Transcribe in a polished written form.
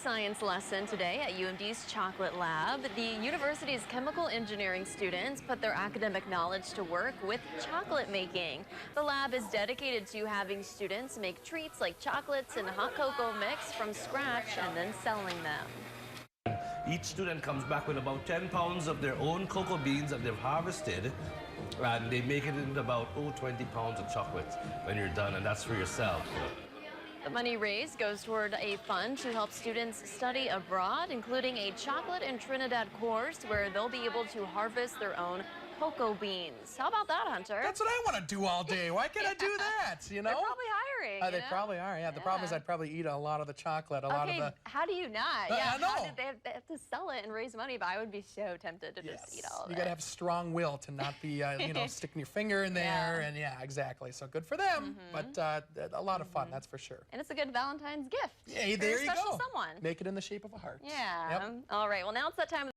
science lesson today at UMD's Chocolate Lab. The university's chemical engineering students put their academic knowledge to work with chocolate making. The lab is dedicated to having students make treats like chocolates and hot cocoa mix from scratch and then selling them. Each student comes back with about 10 pounds of their own cocoa beans that they've harvested, and they make it into about 20 pounds of chocolate when you're done, and that's for yourself. The money raised goes toward a fund to help students study abroad, including a chocolate in Trinidad course where they'll be able to harvest their own cocoa beans. How about that, Hunter? That's what I want to do all day. Why can't I do that, you know? They're probably hiring. They probably are, yeah. The problem is I'd probably eat a lot of the chocolate, a lot of the... how do you not? I know. How did they have to sell it and raise money? But I would be so tempted to just eat all of it. You got to have strong will to not be, you know, sticking your finger in there. And yeah, exactly. So good for them, but a lot of fun, that's for sure. And it's a good Valentine's gift. Hey, there you go. For a special someone. Make it in the shape of a heart. Yeah. All right. Well, now it's that time of